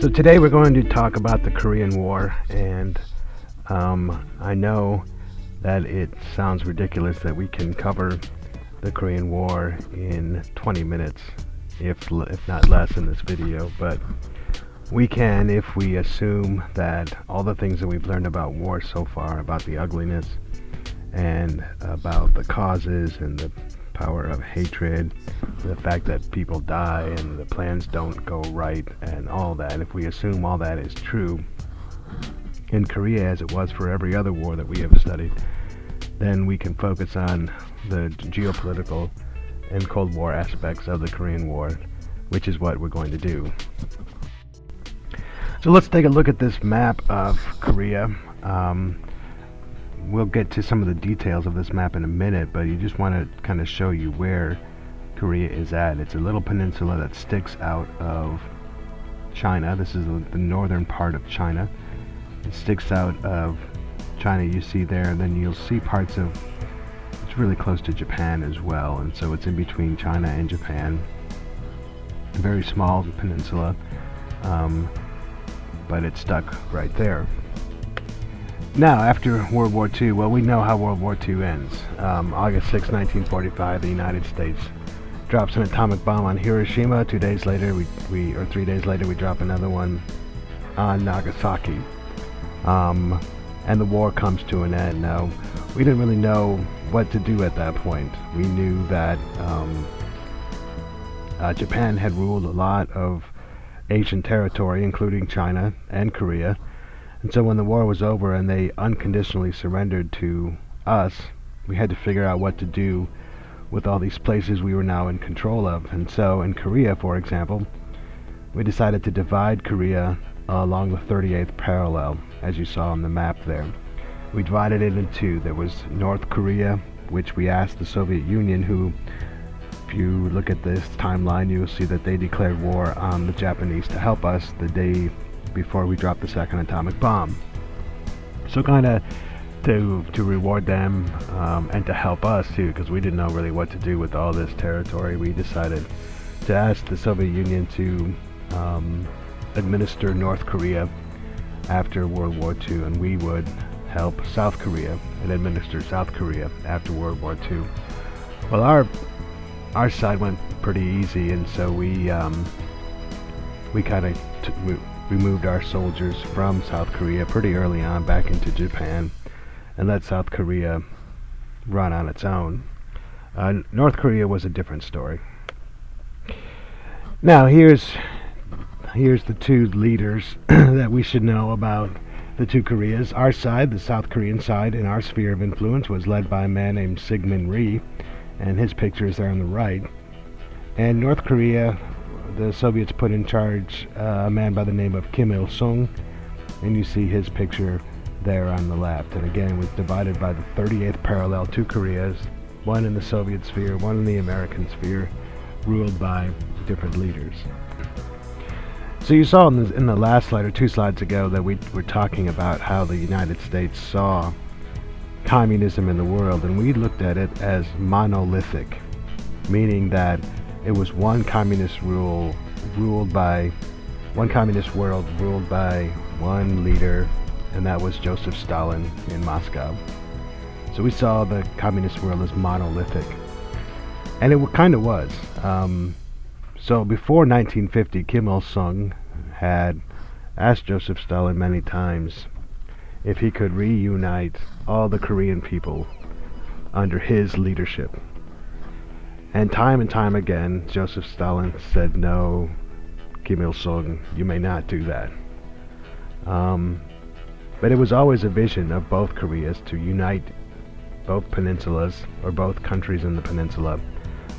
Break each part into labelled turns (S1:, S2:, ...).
S1: So today we're going to talk about the Korean War, and I know that it sounds ridiculous that we can cover the Korean War in 20 minutes, if not less, in this video, but we can if we assume that all the things that we've learned about war so far, about the ugliness and about the causes and the power of hatred, the fact that people die and the plans don't go right and all that, if we assume all that is true in Korea as it was for every other war that we have studied, then we can focus on the geopolitical and Cold War aspects of the Korean War, which is what we're going to do. So let's take a look at this map of Korea. We'll get to some of the details of this map in a minute, but you just want to kind of show you where Korea is at. It's a little peninsula that sticks out of China. This is the northern part of China. It sticks out of China, you see there, and then you'll see parts of, it's really close to Japan as well, and so it's in between China and Japan. A very small peninsula, but it's stuck right there. Now, after World War II, well, we know how World War II ends. August 6, 1945, the United States drops an atomic bomb on Hiroshima. 2 days later, or 3 days later, we drop another one on Nagasaki. And the war comes to an end. Now, we didn't really know what to do at that point. We knew that Japan had ruled a lot of Asian territory, including China and Korea. And so when the war was over and they unconditionally surrendered to us, we had to figure out what to do with all these places we were now in control of. And so in Korea, for example, we decided to divide Korea along the 38th parallel, as you saw on the map there. We divided it in two. There was North Korea, which we asked the Soviet Union, who, if you look at this timeline, you will see that they declared war on the Japanese to help us the day before we dropped the second atomic bomb. So kind of to reward them and to help us too, because we didn't know really what to do with all this territory, we decided to ask the Soviet Union to administer North Korea after World War II, and we would help South Korea and administer South Korea after World War II. Well, our side went pretty easy, and so we kind of we moved our soldiers from South Korea pretty early on back into Japan and let South Korea run on its own. North Korea was a different story. Now here's the two leaders that we should know about the two Koreas. Our side, the South Korean side, in our sphere of influence, was led by a man named Syngman Rhee, and his picture is there on the right. And North Korea, the Soviets put in charge a man by the name of Kim Il-sung, and you see his picture there on the left. And again, it was divided by the 38th parallel, two Koreas, one in the Soviet sphere, one in the American sphere, ruled by different leaders. So you saw in the last slide, or 2 slides ago, that we were talking about how the United States saw communism in the world, and we looked at it as monolithic, meaning that it was one communist world ruled by one leader, and that was Joseph Stalin in Moscow. So we saw the communist world as monolithic, and it kind of was. So before 1950, Kim Il-sung had asked Joseph Stalin many times if he could reunite all the Korean people under his leadership. And time again, Joseph Stalin said, "No, Kim Il-sung, you may not do that." But it was always a vision of both Koreas to unite both peninsulas, or both countries in the peninsula,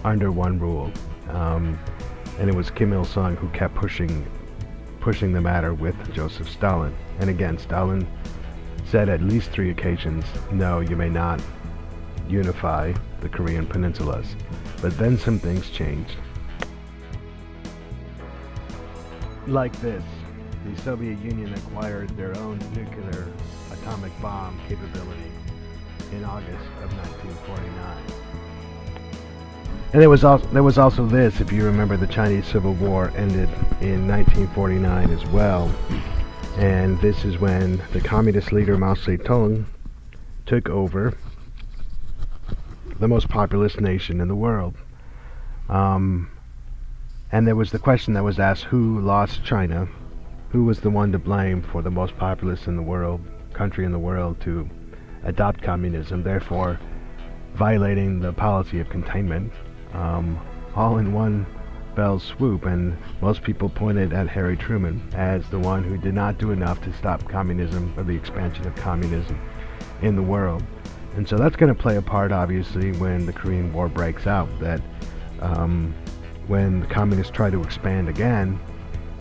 S1: under one rule. And it was Kim Il-sung who kept pushing the matter with Joseph Stalin. And again, Stalin said at least 3 occasions, "No, you may not unify the Korean peninsulas." But then some things changed. Like this, the Soviet Union acquired their own nuclear atomic bomb capability in August of 1949. And there was also this, if you remember, the Chinese Civil War ended in 1949 as well. And this is when the communist leader Mao Zedong took over the most populous nation in the world. And there was the question that was asked, who lost China? Who was the one to blame for the most populous in the world, country in the world, to adopt communism, therefore violating the policy of containment, all in one fell swoop? And most people pointed at Harry Truman as the one who did not do enough to stop communism, or the expansion of communism in the world. And so that's going to play a part, obviously, when the Korean War breaks out, that when the communists try to expand again,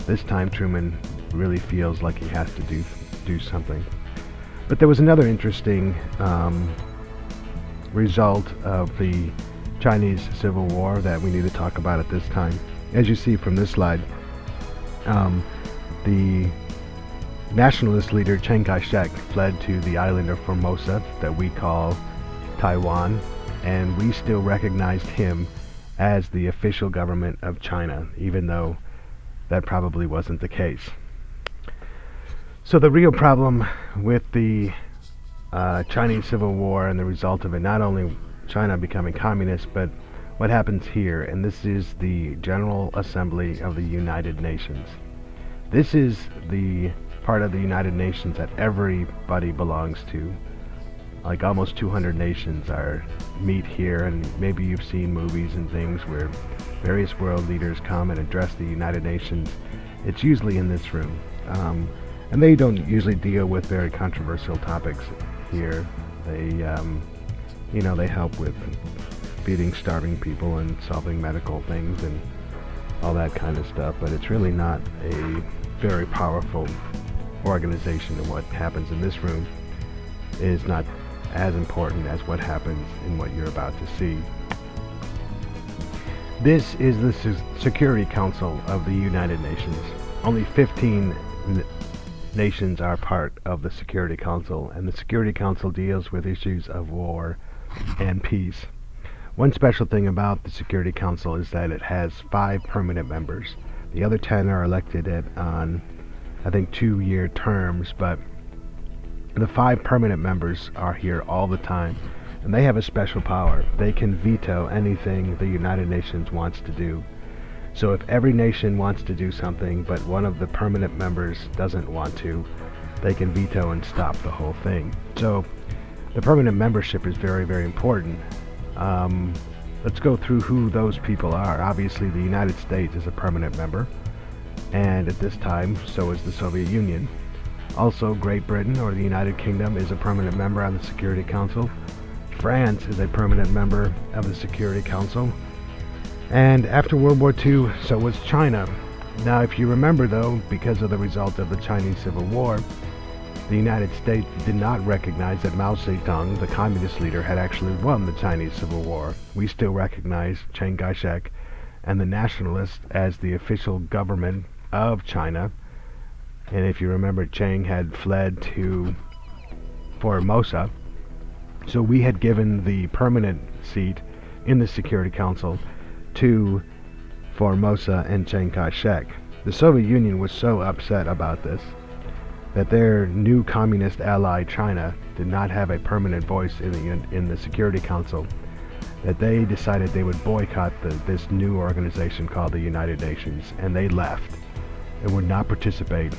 S1: this time Truman really feels like he has to do something. But there was another interesting result of the Chinese Civil War that we need to talk about at this time. As you see from this slide, the nationalist leader Chiang Kai-shek fled to the island of Formosa that we call Taiwan, and we still recognized him as the official government of China, even though that probably wasn't the case. So the real problem with the Chinese Civil War and the result of it, not only China becoming communist, but what happens here, and this is the General Assembly of the United Nations. This is the part of the United Nations that everybody belongs to. Like almost 200 nations meet here, and maybe you've seen movies and things where various world leaders come and address the United Nations. It's usually in this room. And they don't usually deal with very controversial topics here. They, they help with feeding starving people and solving medical things and all that kind of stuff, but it's really not a very powerful organization, and what happens in this room is not as important as what happens in what you're about to see. This is the Security Council of the United Nations. Only 15 nations are part of the Security Council, and the Security Council deals with issues of war and peace. One special thing about the Security Council is that it has 5 permanent members. The other 10 are elected on, I think, 2-year terms, but the 5 permanent members are here all the time, and they have a special power. They can veto anything the United Nations wants to do. So if every nation wants to do something, but one of the permanent members doesn't want to, they can veto and stop the whole thing. So the permanent membership is very, very important. Let's go through who those people are. Obviously, the United States is a permanent member, and at this time, so is the Soviet Union. Also, Great Britain, or the United Kingdom, is a permanent member on the Security Council. France is a permanent member of the Security Council. And after World War II, so was China. Now, if you remember, though, because of the result of the Chinese Civil War, the United States did not recognize that Mao Zedong, the communist leader, had actually won the Chinese Civil War. We still recognize Chiang Kai-shek and the nationalists as the official government of China. And if you remember, Chiang had fled to Formosa, so we had given the permanent seat in the Security Council to Formosa and Chiang Kai-shek. The Soviet Union was so upset about this that their new communist ally China did not have a permanent voice in the Security Council, that they decided they would boycott this new organization called the United Nations, and they left and would not participate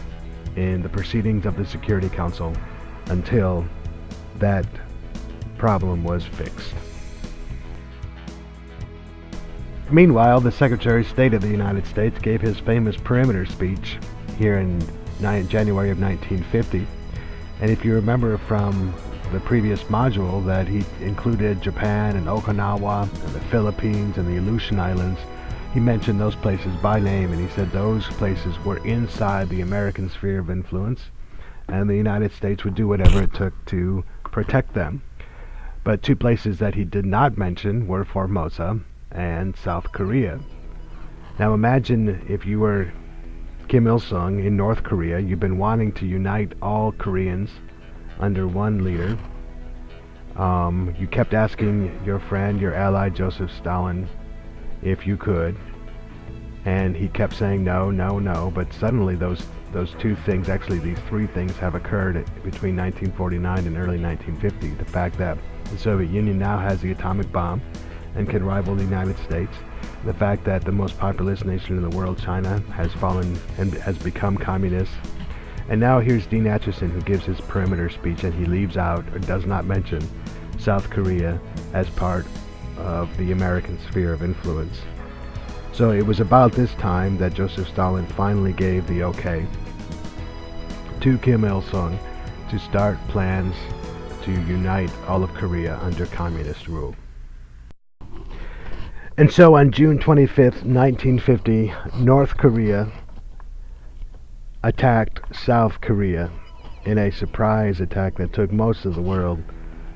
S1: in the proceedings of the Security Council until that problem was fixed. Meanwhile, the Secretary of State of the United States gave his famous perimeter speech here in January of 1950. And if you remember from the previous module, that he included Japan and Okinawa and the Philippines and the Aleutian Islands. He mentioned those places by name, and he said those places were inside the American sphere of influence, and the United States would do whatever it took to protect them. But 2 places that he did not mention were Formosa and South Korea. Now imagine if you were Kim Il-sung in North Korea. You've been wanting to unite all Koreans under one leader. You kept asking your friend, your ally Joseph Stalin, if you could. And he kept saying no, no, no, but suddenly those two things, actually these three things, have occurred between 1949 and early 1950. The fact that the Soviet Union now has the atomic bomb and can rival the United States. The fact that the most populous nation in the world, China, has fallen and has become communist. And now here's Dean Acheson, who gives his perimeter speech, and he leaves out or does not mention South Korea as part of the American sphere of influence. So it was about this time that Joseph Stalin finally gave the okay to Kim Il-sung to start plans to unite all of Korea under communist rule. And so on June 25th, 1950, North Korea attacked South Korea in a surprise attack that took most of the world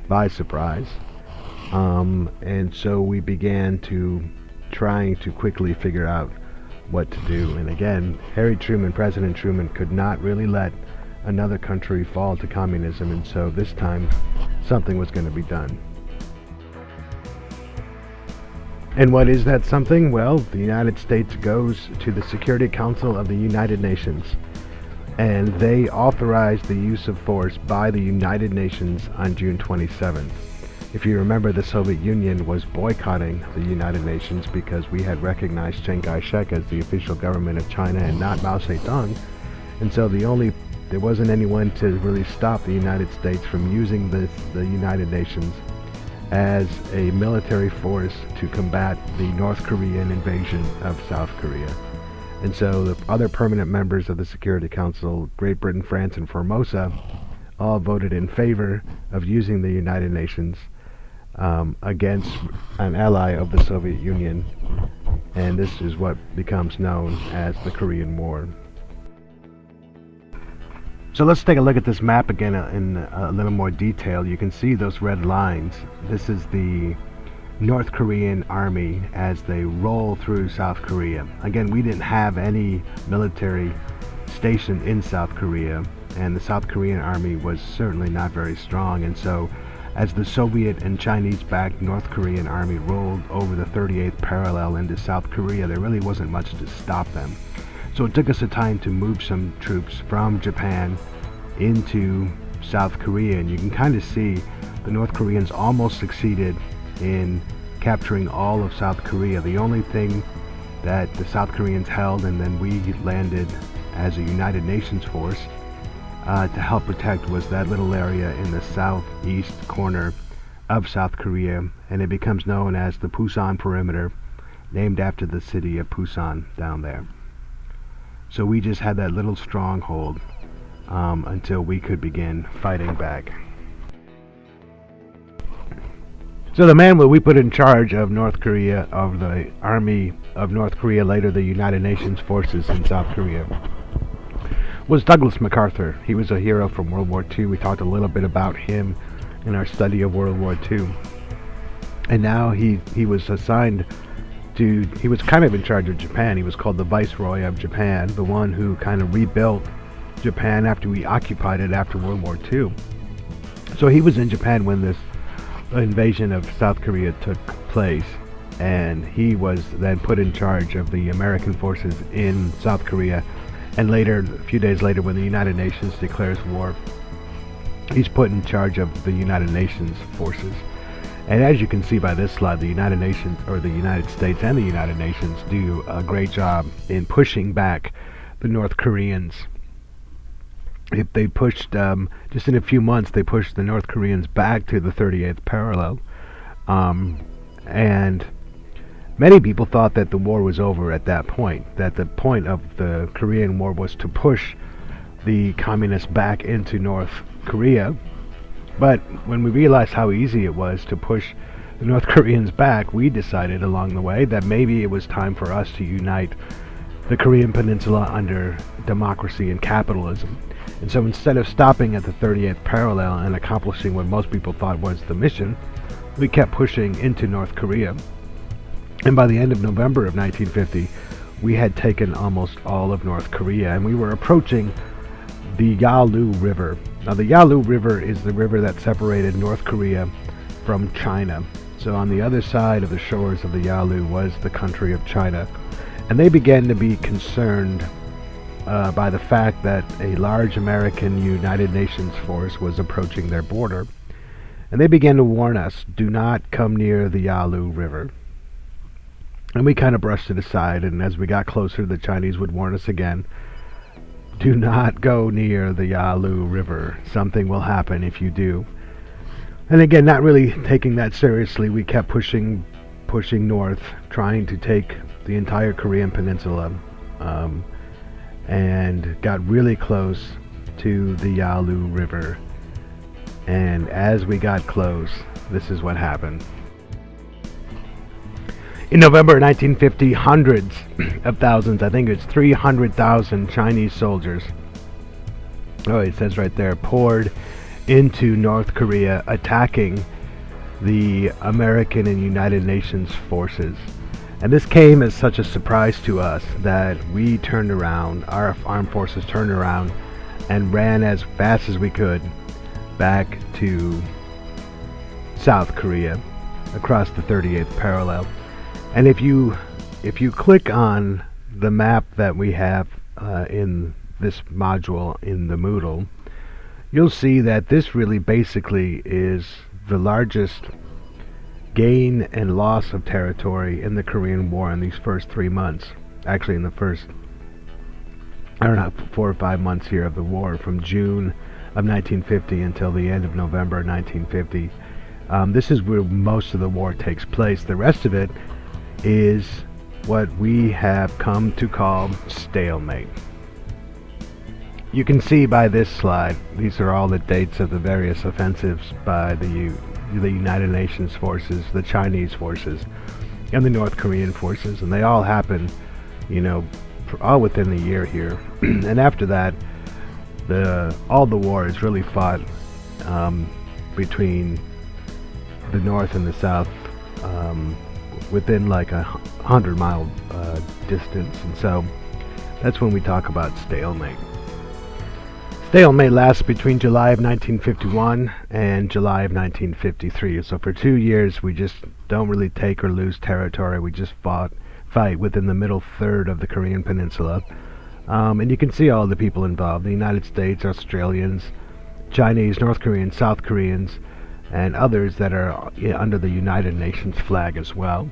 S1: by surprise. And so we began trying to quickly figure out what to do. And again, President Truman could not really let another country fall to communism, and so this time something was going to be done. And what is that something? Well, the United States goes to the Security Council of the United Nations, and they authorized the use of force by the United Nations on June 27th. If you remember, the Soviet Union was boycotting the United Nations because we had recognized Chiang Kai-shek as the official government of China and not Mao Zedong, and so there wasn't anyone to really stop the United States from using the United Nations as a military force to combat the North Korean invasion of South Korea. And so the other permanent members of the Security Council, Great Britain, France, and Formosa, all voted in favor of using the United Nations against an ally of the Soviet Union. And this is what becomes known as the Korean War. So let's take a look at this map again in a little more detail. You can see those red lines. This is the North Korean army as they roll through South Korea. Again, we didn't have any military station in South Korea, and the South Korean army was certainly not very strong. And so as the Soviet and Chinese-backed North Korean army rolled over the 38th parallel into South Korea, there really wasn't much to stop them. So it took us a time to move some troops from Japan into South Korea, and you can kind of see the North Koreans almost succeeded in capturing all of South Korea. The only thing that the South Koreans held, and then we landed as a United Nations force to help protect, was that little area in the southeast corner of South Korea, and it becomes known as the Pusan Perimeter, named after the city of Pusan down there. So we just had that little stronghold until we could begin fighting back. So the man we put in charge of North Korea, of the Army of North Korea, later the United Nations forces in South Korea, was Douglas MacArthur. He was a hero from World War II. We talked a little bit about him in our study of World War II. And now he was assigned he was kind of in charge of Japan. He was called the Viceroy of Japan, the one who kind of rebuilt Japan after we occupied it after World War II. So he was in Japan when this invasion of South Korea took place, and he was then put in charge of the American forces in South Korea. And later, a few days later, when the United Nations declares war, he's put in charge of the United Nations forces. And as you can see by this slide, the United Nations, or the United States and the United Nations, do a great job in pushing back the North Koreans. If they pushed, just in a few months, they pushed the North Koreans back to the 38th parallel. And many people thought that the war was over at that point, that the point of the Korean War was to push the communists back into North Korea. But when we realized how easy it was to push the North Koreans back, we decided along the way that maybe it was time for us to unite the Korean Peninsula under democracy and capitalism. And so instead of stopping at the 38th parallel and accomplishing what most people thought was the mission, we kept pushing into North Korea. And by the end of November of 1950, we had taken almost all of North Korea, and we were approaching the Yalu River. Now the Yalu River is the river that separated North Korea from China. So on the other side of the shores of the Yalu was the country of China. And they began to be concerned by the fact that a large American United Nations force was approaching their border. And they began to warn us, do not come near the Yalu River. And we kind of brushed it aside, and as we got closer, the Chinese would warn us again, do not go near the Yalu River. Something will happen if you do. And again, not really taking that seriously, we kept pushing north, trying to take the entire Korean peninsula, and got really close to the Yalu River. And as we got close, this is what happened. In November 1950, hundreds of thousands, I think it's 300,000 Chinese soldiers, oh, it says right there, poured into North Korea, attacking the American and United Nations forces. And this came as such a surprise to us that we turned around, our armed forces turned around and ran as fast as we could back to South Korea across the 38th parallel. And if you click on the map that we have in this module in the Moodle, you'll see that this really basically is the largest gain and loss of territory in the Korean War in these first 3 months. Actually, in the first, 4 or 5 months here of the war, from June of 1950 until the end of November 1950. This is where most of the war takes place. The rest of it is what we have come to call stalemate. You can see by this slide, these are all the dates of the various offensives by the United Nations forces, the Chinese forces, and the North Korean forces, and they all happen, all within a year here. And after that, all the war is really fought between the North and the South, within like 100-mile distance, and so that's when we talk about stalemate. Stalemate lasts between July of 1951 and July of 1953. So for 2 years, we just don't really take or lose territory. We just fight within the middle third of the Korean peninsula. And you can see all the people involved: the United States, Australians, Chinese, North Koreans, South Koreans, and others that are under the United Nations flag as well.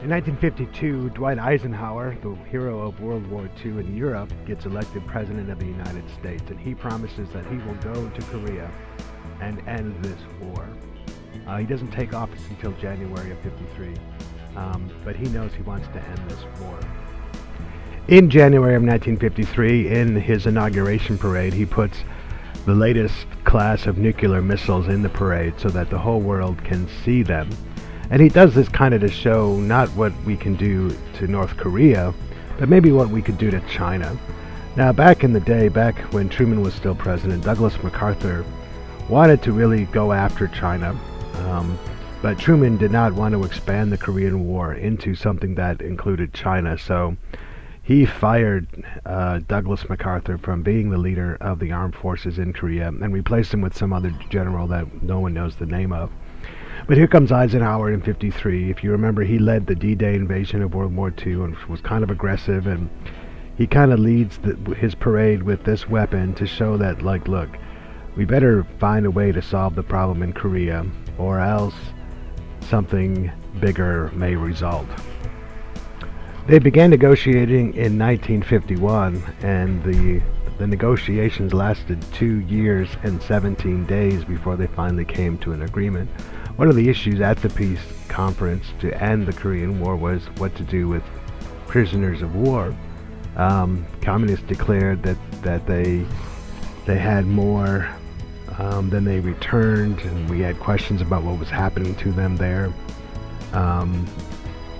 S1: In 1952, Dwight Eisenhower, the hero of World War II in Europe, gets elected President of the United States, and he promises that he will go to Korea and end this war. He doesn't take office until January of 53, but he knows he wants to end this war. In January of 1953, in his inauguration parade, he puts the latest class of nuclear missiles in the parade so that the whole world can see them. And he does this kind of to show not what we can do to North Korea, but maybe what we could do to China. Now, back in the day, back when Truman was still president, Douglas MacArthur wanted to really go after China, but Truman did not want to expand the Korean War into something that included China, so he fired Douglas MacArthur from being the leader of the armed forces in Korea and replaced him with some other general that no one knows the name of. But here comes Eisenhower in 53. If you remember, he led the D-Day invasion of World War II and was kind of aggressive, and he kind of leads his parade with this weapon to show that, like, look, we better find a way to solve the problem in Korea, or else something bigger may result. They began negotiating in 1951, and the negotiations lasted 2 years and 17 days before they finally came to an agreement. One of the issues at the peace conference to end the Korean War was what to do with prisoners of war. Communists declared that they had more than they returned, and we had questions about what was happening to them there.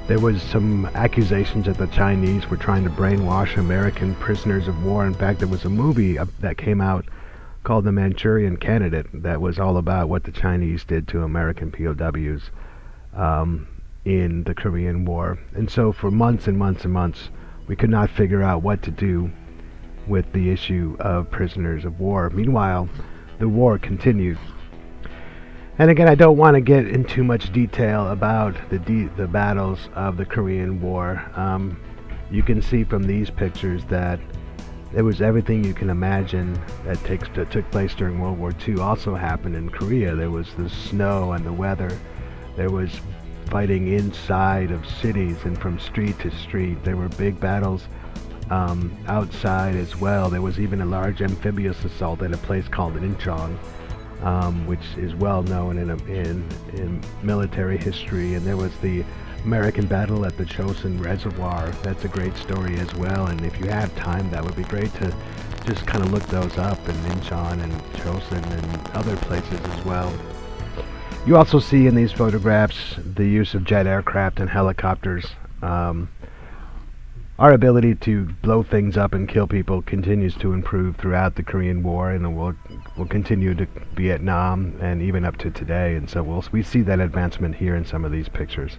S1: There was some accusations that the Chinese were trying to brainwash American prisoners of war. In fact, there was a movie that came out called The Manchurian Candidate that was all about what the Chinese did to American POWs in the Korean War. And so for months and months and months, we could not figure out what to do with the issue of prisoners of war. Meanwhile, the war continued. And again, I don't want to get in too much detail about the battles of the Korean War. You can see from these pictures that there was everything you can imagine that took place during World War II also happened in Korea. There was the snow and the weather. There was fighting inside of cities and from street to street. There were big battles outside as well. There was even a large amphibious assault at a place called Incheon, which is well known in military history. And there was the American battle at the Chosin Reservoir. That's a great story as well. And if you have time, that would be great to just kind of look those up in Incheon and Chosin and other places as well. You also see in these photographs the use of jet aircraft and helicopters. Our ability to blow things up and kill people continues to improve throughout the Korean War, and will continue to Vietnam and even up to today. And so we see that advancement here in some of these pictures.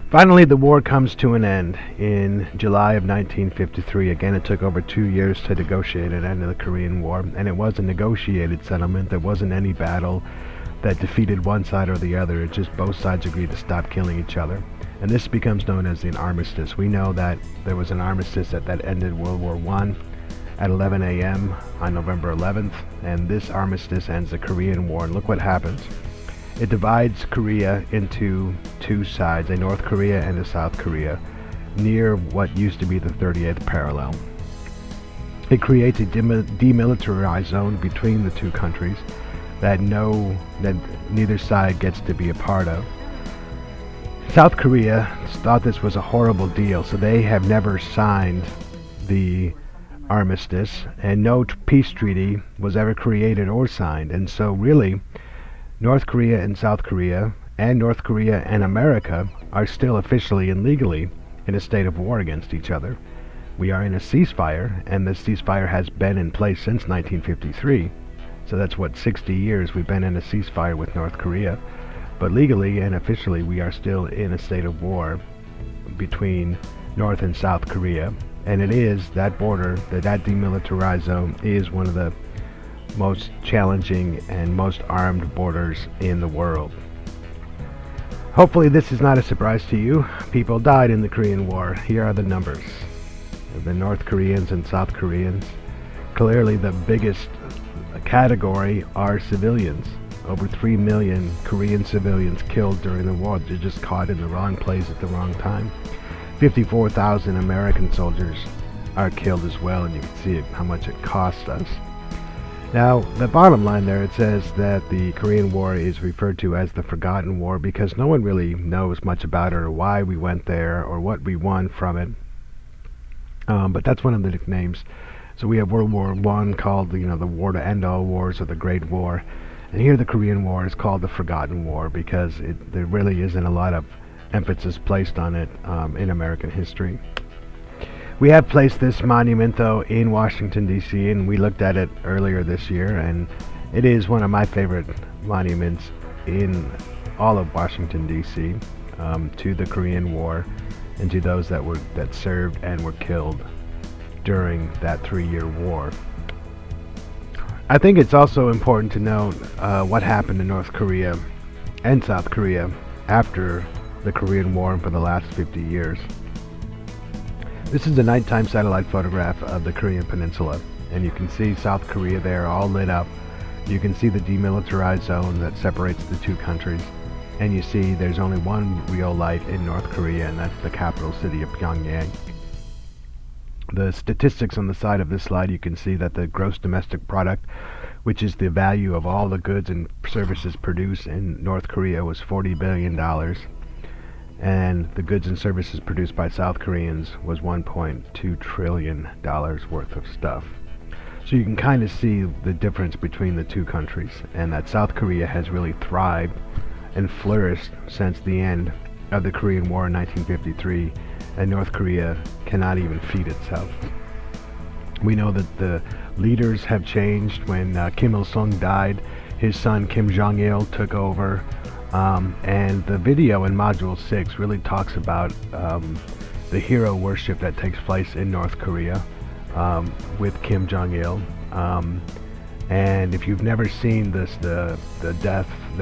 S1: Finally, the war comes to an end in July of 1953. Again, it took over 2 years to negotiate an end of the Korean War, and it was a negotiated settlement. There wasn't any battle that defeated one side or the other. It just both sides agreed to stop killing each other. And this becomes known as an armistice. We know that there was an armistice that ended World War I at 11 a.m. on November 11th, and this armistice ends the Korean War. And look what happens. It divides Korea into two sides, a North Korea and a South Korea, near what used to be the 38th parallel. It creates a demilitarized zone between the two countries that neither side gets to be a part of. South Korea thought this was a horrible deal, so they have never signed the armistice, and no peace treaty was ever created or signed. And so really, North Korea and South Korea, and North Korea and America, are still officially and legally in a state of war against each other. We are in a ceasefire, and this ceasefire has been in place since 1953. So that's 60 years we've been in a ceasefire with North Korea. But legally and officially, we are still in a state of war between North and South Korea. And it is that border, that demilitarized zone, is one of the most challenging and most armed borders in the world. Hopefully this is not a surprise to you. People died in the Korean War. Here are the numbers. The North Koreans and South Koreans. Clearly the biggest category are civilians. Over 3 million Korean civilians killed during the war. They're just caught in the wrong place at the wrong time. 54,000 American soldiers are killed as well, and you can see how much it cost us. Now, the bottom line there, it says that the Korean War is referred to as the Forgotten War because no one really knows much about it or why we went there or what we won from it. But that's one of the nicknames. So we have World War I called, the war to end all wars, or the Great War. And here the Korean War is called the Forgotten War because there really isn't a lot of emphasis placed on it in American history. We have placed this monument, though, in Washington, D.C., and we looked at it earlier this year, and it is one of my favorite monuments in all of Washington, D.C., to the Korean War and to those that served and were killed during that 3-year war. I think it's also important to note what happened in North Korea and South Korea after the Korean War and for the last 50 years. This is a nighttime satellite photograph of the Korean Peninsula, and you can see South Korea there all lit up. You can see the demilitarized zone that separates the two countries, and you see there's only one real light in North Korea, and that's the capital city of Pyongyang. The statistics on the side of this slide, you can see that the gross domestic product, which is the value of all the goods and services produced in North Korea, was $40 billion. And the goods and services produced by South Koreans was $1.2 trillion worth of stuff. So you can kind of see the difference between the two countries, and that South Korea has really thrived and flourished since the end of the Korean War in 1953, and North Korea cannot even feed itself. We know that the leaders have changed. When Kim Il-sung died, his son Kim Jong-il took over. And the video in Module 6 really talks about the hero worship that takes place in North Korea with Kim Jong-il. And if you've never seen this, the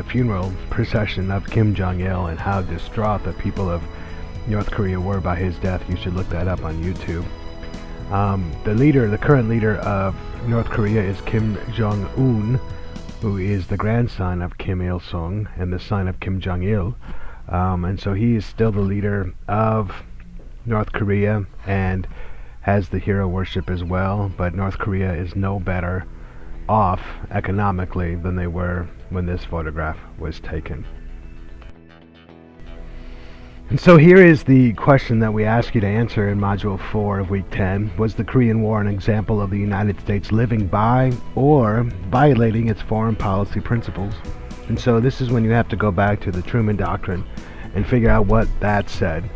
S1: funeral procession of Kim Jong-il and how distraught the people of North Korea were by his death, you should look that up on YouTube. The current leader of North Korea is Kim Jong-un, who is the grandson of Kim Il-sung and the son of Kim Jong-il. And so he is still the leader of North Korea and has the hero worship as well, but North Korea is no better off economically than they were when this photograph was taken. And so here is the question that we ask you to answer in Module 4 of Week 10. Was the Korean War an example of the United States living by or violating its foreign policy principles? And so this is when you have to go back to the Truman Doctrine and figure out what that said.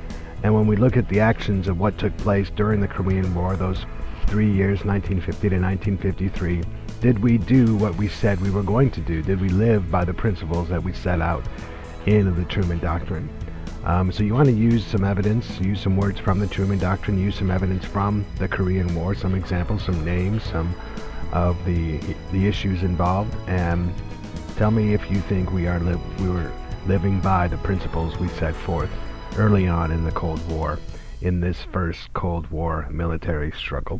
S1: And when we look at the actions of what took place during the Korean War, those 3 years, 1950 to 1953, did we do what we said we were going to do? Did we live by the principles that we set out in the Truman Doctrine? So you want to use some evidence, use some words from the Truman Doctrine, use some evidence from the Korean War, some examples, some names, some of the issues involved, and tell me if you think we were living by the principles we set forth early on in the Cold War, in this first Cold War military struggle.